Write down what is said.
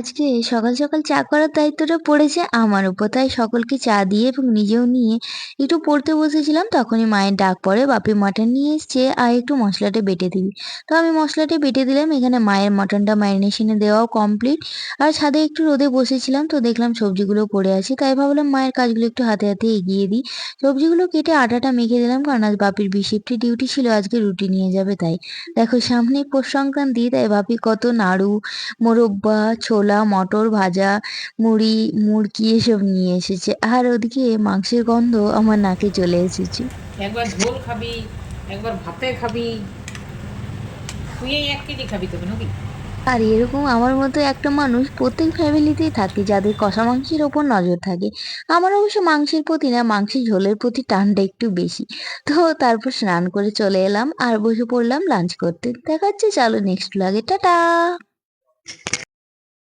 আজকে সকাল সকাল চা করার দায়িত্বটা পড়েছে আমার উপর। তাই সকলকে চা দিয়ে এবং নিজেও নিয়ে একটু পড়তে বসেছিলাম। তখনই মায়ের ডাক পড়ে, "বাপি মাটন নিয়ে এসছে, আয় একটু মশলাটা বেটে দিবি।" তো আমি মশলাটা বেটে দিলাম। এখানে মায়ের মাটনটা ম্যারিনেশনে দেওয়াও কমপ্লিট। আর ছাদে একটু রোদে বসেছিলাম, তো দেখলাম সবজিগুলো পড়ে আছে। তাই ভাবলাম মায়ের কাজগুলো একটু হাতে হাতে এগিয়ে দিই। সবজিগুলো কেটে আটাটা মেখে দিলাম, কারণ আজ বাপির বিশিফটে ডিউটি ছিল, আজকে রুটি নিয়ে যাবে তাই। দেখো সামনেই পৌষ সংক্রান্তি, তাই বাপি কত নাড়ু, মোরব্বা, ছোলা, মটর ভাজা, মুড়ি, মুড়কি এসব নিয়ে এসেছে। আর ওদিকে মাংসের গন্ধ আমার নাকে চলে এসেছে। একবার ঝোল খাবি, একবার ভাতে খাবি, তুই এই 1 কেজি খাবি তবে নাকি? আর এরকম আমার মতো একটা মানুষ প্রত্যেক ফ্যামিলিতেই থাকে, যাদের কষা মাংসের ওপর নজর থাকে। আমার অবশ্য মাংসের প্রতি না, মাংসের ঝোলের প্রতি টানটা একটু বেশি। তো তারপর স্নান করে চলে এলাম আর বসে পড়লাম লাঞ্চ করতে। দেখা হচ্ছে, চলো নেক্সট ব্লগে, টাটা।